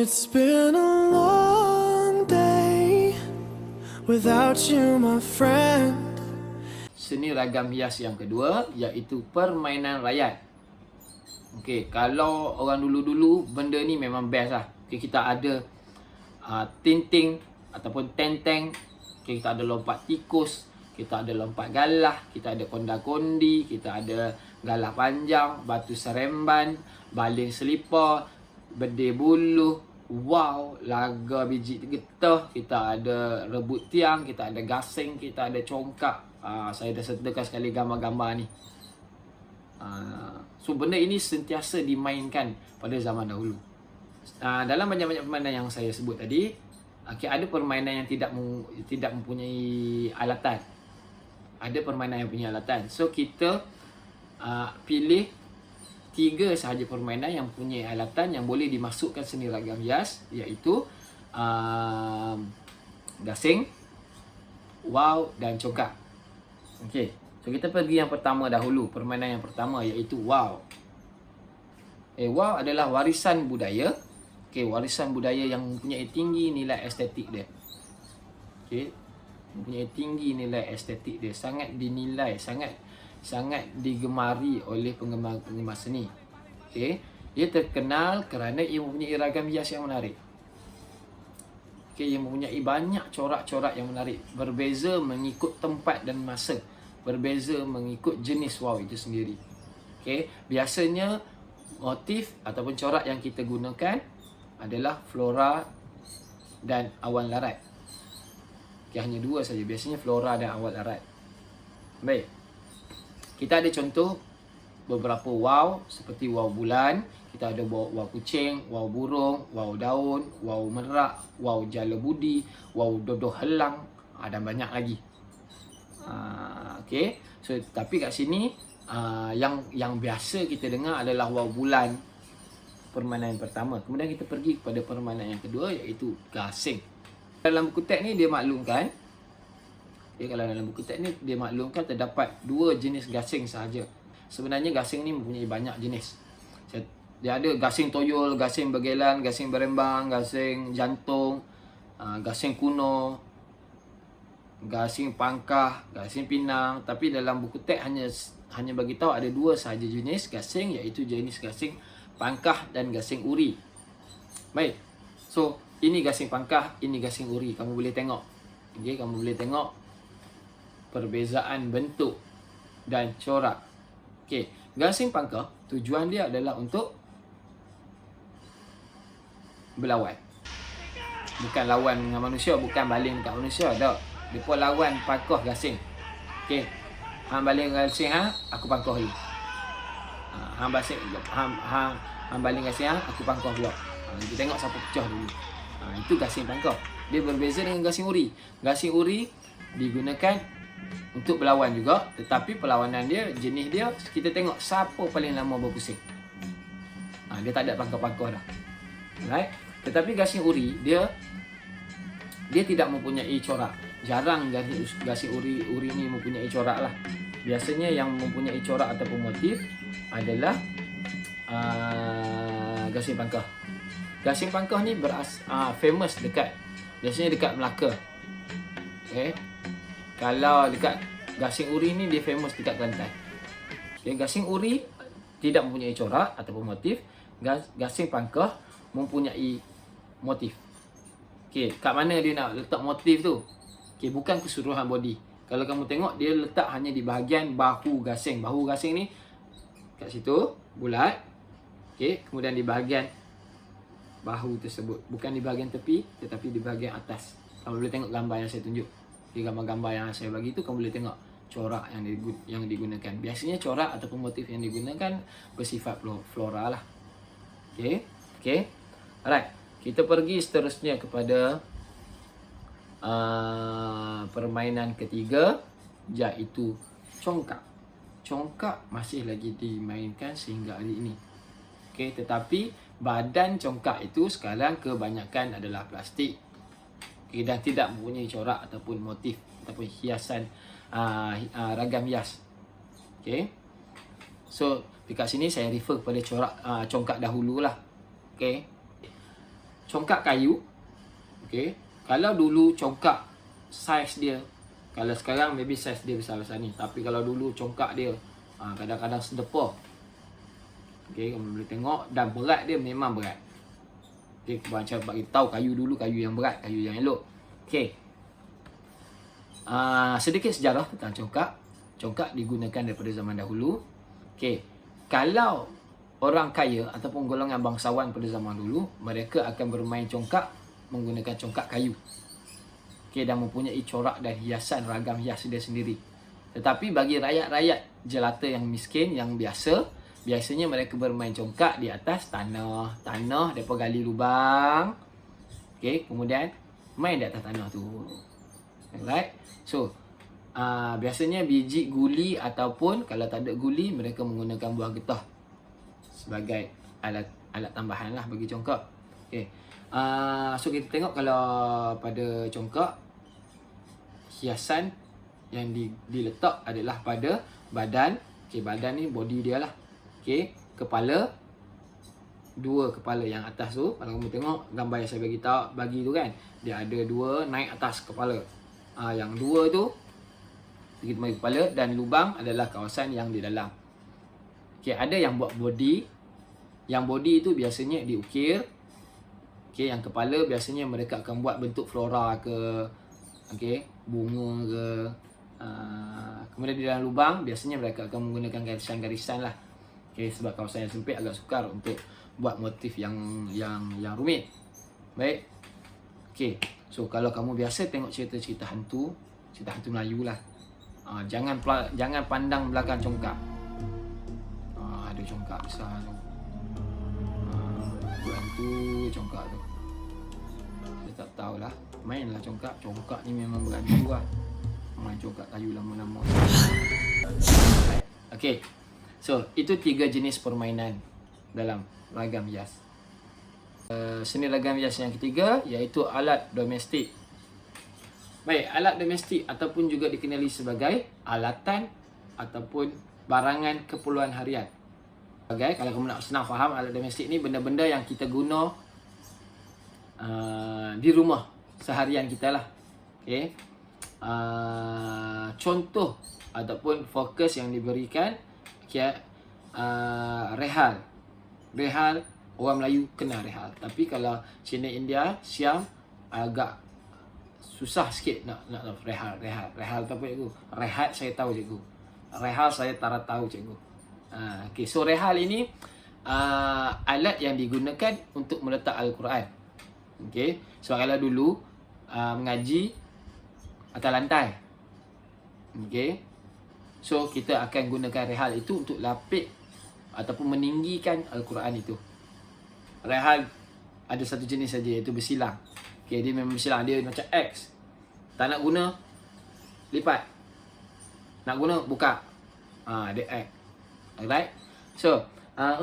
It's been a long day without you, my friend. Seni ragam hias yang kedua iaitu permainan rakyat. Okey, kalau orang dulu-dulu benda ni memang best lah. Okey, kita ada tinting ataupun tenteng. Okey, kita ada lompat tikus, kita ada lompat galah, kita ada konda-kondi, kita ada galah panjang, batu seremban, baling selipar, bedil buluh, wow, laga biji getah, kita ada rebut tiang, kita ada gasing, kita ada congkak. Saya dah sertakan sekali gambar-gambar ni. So benda ini sentiasa dimainkan pada zaman dahulu. Dalam banyak-banyak permainan yang saya sebut tadi, ada permainan yang tidak mempunyai alatan. Ada permainan yang punya alatan. So kita pilih 3 sahaja permainan yang punya alatan yang boleh dimasukkan seni ragam hias, iaitu gasing, wow dan congkak. Okey, so kita pergi yang pertama dahulu. Permainan yang pertama iaitu wow. Wow adalah warisan budaya. Okey, warisan budaya yang mempunyai tinggi nilai estetik dia. Okey, mempunyai tinggi nilai estetik dia, sangat dinilai, sangat digemari oleh penggemar seni. Okey, dia terkenal kerana ia mempunyai ragam hias yang menarik. Okey, ia mempunyai banyak corak-corak yang menarik, berbeza mengikut tempat dan masa, berbeza mengikut jenis wow itu sendiri. Okey, biasanya motif ataupun corak yang kita gunakan adalah flora dan awan larat. Okey, hanya 2 saja, biasanya flora dan awan larat. Baik. Kita ada contoh beberapa wow seperti wow bulan, kita ada wow kucing, wow burung, wow daun, wow merak, wow jala budi, wow dodoh helang, dan banyak lagi. Okey, so tapi kat sini yang biasa kita dengar adalah wow bulan, permainan yang pertama. Kemudian kita pergi kepada permainan yang kedua iaitu gasing. Dalam buku teks ni dia maklumkan, kalau dalam buku teks ni dia maklumkan terdapat 2 jenis gasing sahaja. Sebenarnya gasing ni mempunyai banyak jenis. Dia ada gasing toyol, gasing bergelan, gasing berembang, gasing jantung, gasing kuno, gasing pangkah, gasing pinang. Tapi dalam buku teks hanya bagi tahu ada 2 sahaja jenis gasing, iaitu jenis gasing pangkah dan gasing uri. Baik. So, ini gasing pangkah, ini gasing uri. Kamu boleh tengok. Okey, kamu boleh tengok perbezaan bentuk dan corak. Okey, gasing pangkah tujuan dia adalah untuk berlawan. Bukan lawan dengan manusia, bukan baling dekat manusia, tak. Depa lawan pangkah gasing. Okey. Hang baling gasing aku pangkah dia. Hang baling gasing aku pangkah pula. Kita tengok siapa pecah dulu. Itu gasing pangkah. Dia berbeza dengan gasing uri. Gasing uri digunakan untuk berlawan juga, tetapi perlawanan dia, jenis dia, kita tengok siapa paling lama berpusing. Dia tak ada pangkah-pangkah dah. Alright. Tetapi gasing uri dia tidak mempunyai corak. Jarang gasing uri ni mempunyai corak lah. Biasanya yang mempunyai corak ataupun motif adalah gasing pangkah. Gasing pangkah ni famous biasanya dekat Melaka. Okay. Kalau dekat gasing uri ni dia famous dekat Kelantan. Okay. Gasing uri tidak mempunyai corak ataupun motif. Gasing pangkah mempunyai motif. Okay. Kat mana dia nak letak motif tu? Okay. Bukan keseluruhan body. Kalau kamu tengok, dia letak hanya di bahagian bahu gasing. Bahu gasing ni kat situ bulat. Okay. Kemudian di bahagian bahu tersebut, bukan di bahagian tepi tetapi di bahagian atas. Kamu boleh tengok gambar yang saya tunjuk. Gambar-gambar yang saya bagi tu kamu boleh tengok corak yang digunakan. Biasanya corak ataupun motif yang digunakan bersifat flora lah. Okey. Alright. Kita pergi seterusnya kepada permainan ketiga, iaitu congkak. Congkak masih lagi dimainkan sehingga hari ini. Okey, tetapi badan congkak itu sekarang kebanyakan adalah plastik. Dan tidak mempunyai corak ataupun motif ataupun hiasan ragam hias. Okey. So dekat sini saya refer kepada corak congkak dahulu lah. Okey. congkak kayu. Okey. Kalau dulu congkak saiz dia, kalau sekarang maybe saiz dia besar-besar ni, tapi kalau dulu congkak dia kadang-kadang sedepah. Okey, kamu boleh tengok, dan berat dia memang berat. Okey, macam bagi tahu kayu dulu kayu yang berat, kayu yang elok. Okey. Sedikit sejarah tentang congkak. Congkak digunakan daripada zaman dahulu. Okey. Kalau orang kaya ataupun golongan bangsawan pada zaman dulu, mereka akan bermain congkak menggunakan congkak kayu. Okey, dan mempunyai corak dan hiasan ragam hias dia sendiri. Tetapi bagi rakyat-rakyat jelata yang miskin, yang biasanya mereka bermain congkak di atas tanah. Mereka gali lubang. Okey, kemudian main di atas tanah tu. Alright. So, biasanya biji guli ataupun kalau tak ada guli, mereka menggunakan buah getah sebagai alat tambahan lah bagi congkak. Okay. So kita tengok kalau pada congkak, hiasan yang diletak adalah pada badan. Okay, badan ni body dia lah. Okay, kepala, dua kepala yang atas tu. Kalau kamu tengok gambar yang saya bagi tu kan, dia ada dua naik atas kepala. Yang dua tu kita bagi kepala, dan lubang adalah kawasan yang di dalam. Okay, ada yang buat body. Yang body itu biasanya diukir. Okay, yang kepala biasanya mereka akan buat bentuk flora ke, okay, bunga ke. Kemudian di dalam lubang biasanya mereka akan menggunakan garisan-garisan lah. Okay, sebab kawasan yang sempit agak sukar untuk buat motif yang rumit. Baik. Okay, so kalau kamu biasa tengok cerita-cerita hantu Melayu lah, jangan pandang belakang congkak. Ada congkak besar tu, hantu congkak tu. Saya tak tahulah, mainlah congkak ni memang berhantu lah. Main congkak kayu lama-lama. Okay, so itu 3 jenis permainan dalam ragam hias. Seni ragam hias yang ketiga iaitu alat domestik. Baik, alat domestik ataupun juga dikenali sebagai alatan ataupun barangan keperluan harian. Okay, kalau kamu nak senang faham, alat domestik ni benda-benda yang kita guna di rumah seharian kita lah. Okay. Contoh ataupun fokus yang diberikan, okay, rehal. Orang Melayu kenal rehal. Tapi kalau Cina, India, Siam agak susah sikit nak rehal. Rehal tu apa cikgu? Rehat saya tahu cikgu. Rehal saya tak tahu cikgu. Okay, so rehal ini alat yang digunakan untuk meletak Al-Quran. Okay, so kalau dulu mengaji atas lantai. Okay, so kita akan gunakan rehal itu untuk lapik ataupun meninggikan Al-Quran itu. Rehal ada satu jenis saja, iaitu bersilang. Okay, dia memang bersilang, dia macam X. Tak nak guna, lipat. Nak guna, buka. Dia X. Alright. So,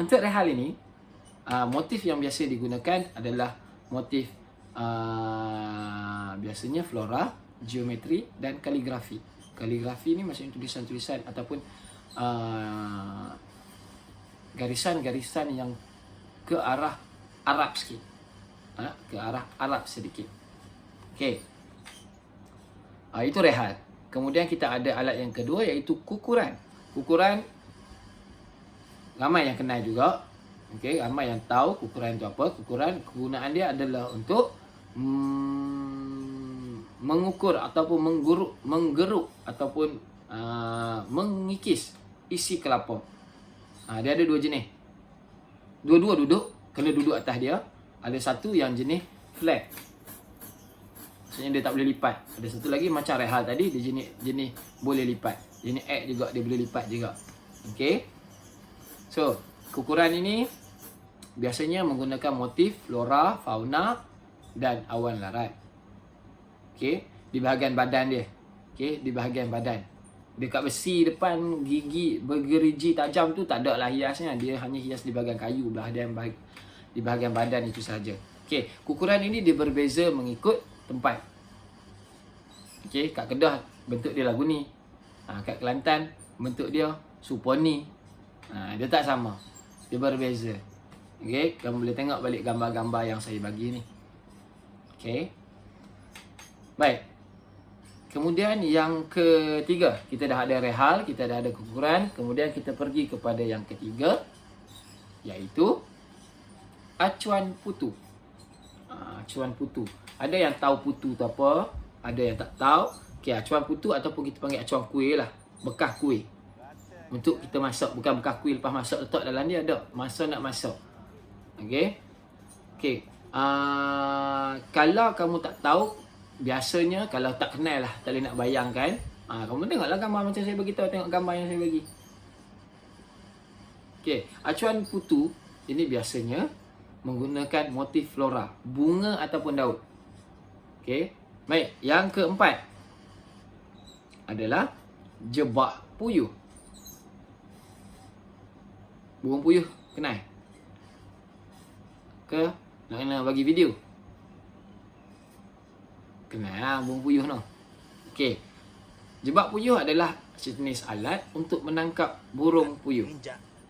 untuk rehal ini, motif yang biasa digunakan adalah motif biasanya flora, geometri dan kaligrafi. Kaligrafi ni maksudnya tulisan-tulisan ataupun garisan-garisan yang ke arah Arab sikit. Ke arah Arab sedikit. Okey. Itu rehal. Kemudian kita ada alat yang kedua iaitu kukuran. Kukuran ramai yang kenal juga. Okey, ramai yang tahu kukuran itu apa. Kukuran, kegunaan dia adalah untuk mengukur ataupun menggeruk ataupun mengikis isi kelapa. Dia ada 2 jenis. Dua-dua duduk, kena duduk atas dia. Ada satu yang jenis flat, maksudnya dia tak boleh lipat. Ada satu lagi macam rehal tadi, dia jenis boleh lipat. Jenis X juga, dia boleh lipat juga. Okey. So, kukuran ini biasanya menggunakan motif flora, fauna dan awan larat. Okey, di bahagian badan dia. Okey, di bahagian badan. Dekat besi depan gigi bergerigi tajam tu tak ada lah hiasnya. Dia hanya hias di bahagian kayu, di bahagian badan itu saja. Okey, kukuran ini dia berbeza mengikut tempat. Okey, kat Kedah bentuk dia lagu ni. Kat Kelantan bentuk dia suponi. Dia tak sama. Dia berbeza. Okey, kamu boleh tengok balik gambar-gambar yang saya bagi ni. Okey. Baik. Kemudian yang ketiga, kita dah ada rehal, kita dah ada keguguran. Kemudian kita pergi kepada yang ketiga, iaitu acuan putu. Acuan putu. Ada yang tahu putu tu apa, ada yang tak tahu. Okey, acuan putu ataupun kita panggil acuan kuih lah. Bekas kuih. Untuk kita masak, bukan bekas kuih lepas masak letak dalam dia, ada masa nak masak. Okey. Okey. Kalau kamu tak tahu, biasanya kalau tak kenal lah, tak boleh nak bayangkan, kamu tengoklah gambar macam saya bagi tahu, tengok gambar yang saya bagi. Okey, acuan putu ini biasanya menggunakan motif flora, bunga ataupun daun. Okey. Baik, yang keempat adalah jebak puyuh. Burung puyuh kenal? Ke nak kena bagi video? Kenal burung puyuh no. Okey. Jebak puyuh adalah sejenis alat untuk menangkap burung puyuh.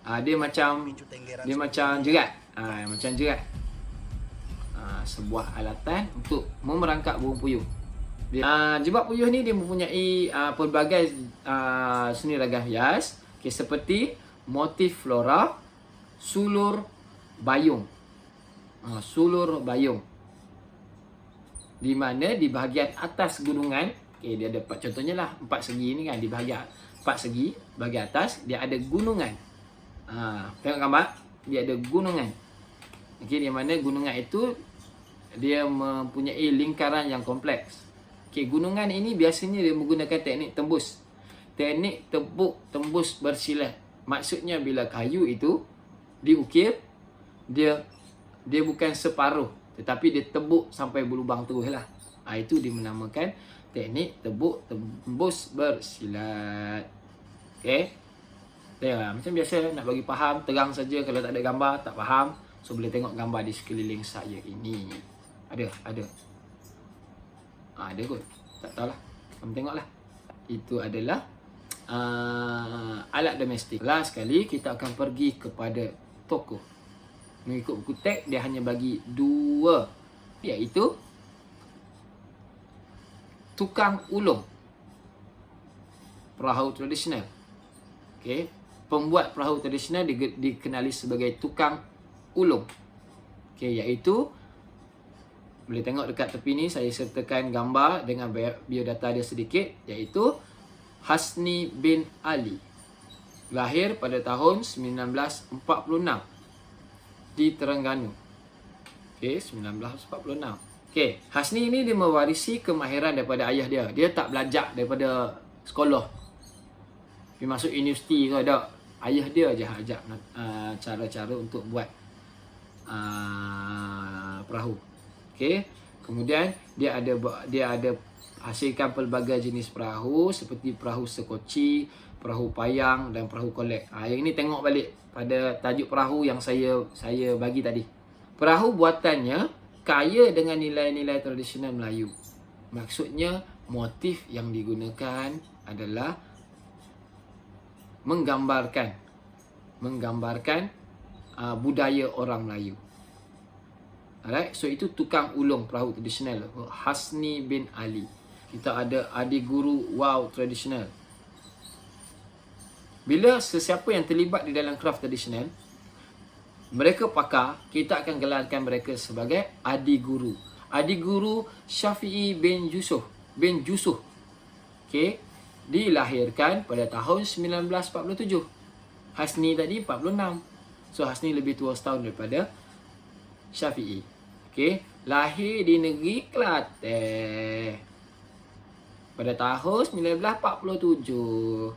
Dia macam jerat. Macam jerat. Sebuah alatan untuk memerangkap burung puyuh. Jebak puyuh ni dia mempunyai pelbagai seni ragam hias, seperti motif flora, sulur bayung. Sulur bayung. Di mana di bahagian atas gunungan, dia ada contohnya lah 4 segi ni kan, di bahagian 4 segi, bahagian atas dia ada gunungan. Tengok gambar, dia ada gunungan. Di mana gunungan itu dia mempunyai lingkaran yang kompleks. Gunungan ini biasanya dia menggunakan teknik tembus. Teknik tembus bersilat. Maksudnya bila kayu itu diukir, dia bukan separuh, tetapi dia tebuk sampai berlubang terus lah. Itu dinamakan teknik tembus bersilat. Okey. Tengoklah, macam biasa nak bagi faham, terang saja. Kalau tak ada gambar, tak faham. So boleh tengok gambar di sekeliling saya ini. Ada. Ada kot. Tak tahulah. Kamu tengoklah. Itu adalah alat domestik. Last sekali kita akan pergi kepada toko. Mengikut buku teks, dia hanya bagi 2, iaitu tukang ulung perahu tradisional. Okey, pembuat perahu tradisional dikenali sebagai tukang ulung. Okey, iaitu boleh tengok dekat tepi ni saya sertakan gambar dengan biodata dia sedikit, iaitu Hasni bin Ali. Lahir pada tahun 1946 di Terengganu. Okey, 1946. Okey, Hasni ni dia mewarisi kemahiran daripada ayah dia. Dia tak belajar daripada sekolah. Dia masuk universiti ke tak. Ayah dia je ajak cara-cara untuk buat perahu. Okey, kemudian dia ada hasilkan pelbagai jenis perahu seperti perahu sekoci, perahu payang dan perahu kolek. Yang ini tengok balik pada tajuk perahu yang saya bagi tadi. Perahu buatannya kaya dengan nilai-nilai tradisional Melayu. Maksudnya motif yang digunakan adalah menggambarkan budaya orang Melayu. Alright, so itu tukang ulung perahu tradisional Hasni bin Ali. Kita ada adik guru wow tradisional. Bila sesiapa yang terlibat di dalam craft tradisional, mereka pakar, kita akan gelarkan mereka sebagai adik guru. Adik guru Syafi'i bin Yusuh. Okey, dilahirkan pada tahun 1947. Hasni tadi 46. So Hasni lebih tua setahun daripada Syafi'i. Okey, lahir di negeri Kelantan pada tahun 1947.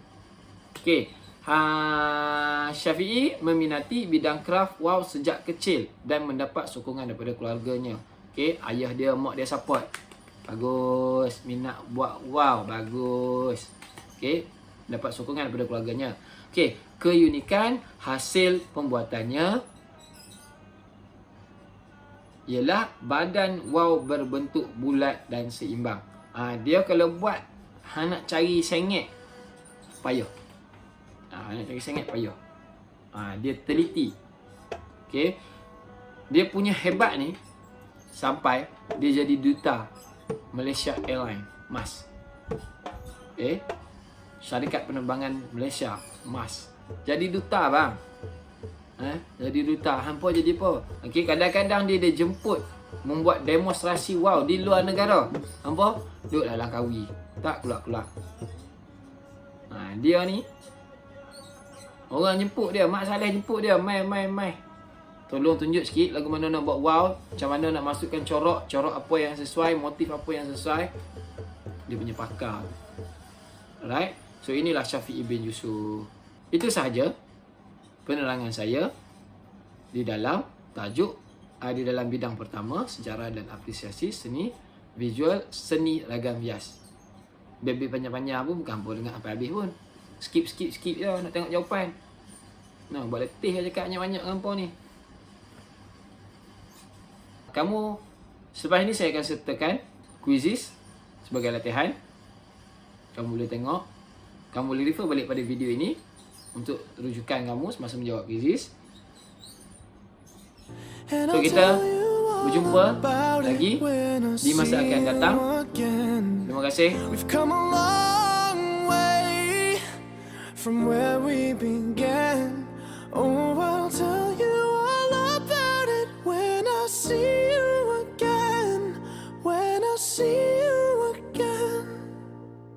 Okey, Syafi'i meminati bidang craft wow sejak kecil dan mendapat sokongan daripada keluarganya. Okey, ayah dia, mak dia support. Bagus, minat buat wow, bagus. Okey, dapat sokongan daripada keluarganya. Okey, keunikan hasil pembuatannya ialah badan wow berbentuk bulat dan seimbang. Dia kalau buat nak cari sengit payah. Nak cari sengit payah. Dia teliti. Okey. Dia punya hebat ni, sampai dia jadi duta Malaysia Airlines, MAS. Syarikat Penerbangan Malaysia, MAS. Jadi duta bang. Jadi duta. Hampa jadi apa? Okey, kadang-kadang dia jemput membuat demonstrasi wow di luar negara. Hampa duduk dalam kawi, tak keluar-keluar. Dia ni orang jemput dia, Mak Saleh jemput dia, mai. Tolong tunjuk sikit lagu mana nak buat wow, macam mana nak masukkan corak apa yang sesuai, motif apa yang sesuai. Dia punya pakar. Alright. So inilah Syafiq bin Yusuf. Itu sahaja penerangan saya di dalam tajuk, di dalam bidang pertama, sejarah dan apresiasi seni visual, seni ragam hias. Bebel panjang-panjang pun bukan apa dengar sampai habis pun. Skip je nak tengok jawapan. Buat letih je cakap banyak-banyak dengan hampa ni. Kamu, selepas ini saya akan sertakan quizzes sebagai latihan. Kamu boleh tengok, kamu boleh refer balik pada video ini untuk rujukan kamu semasa menjawab quizzes. And So I'll kita tell you all berjumpa about lagi it when I di masa see akan you datang. again. Terima kasih. We've come a long way from where we began. Oh,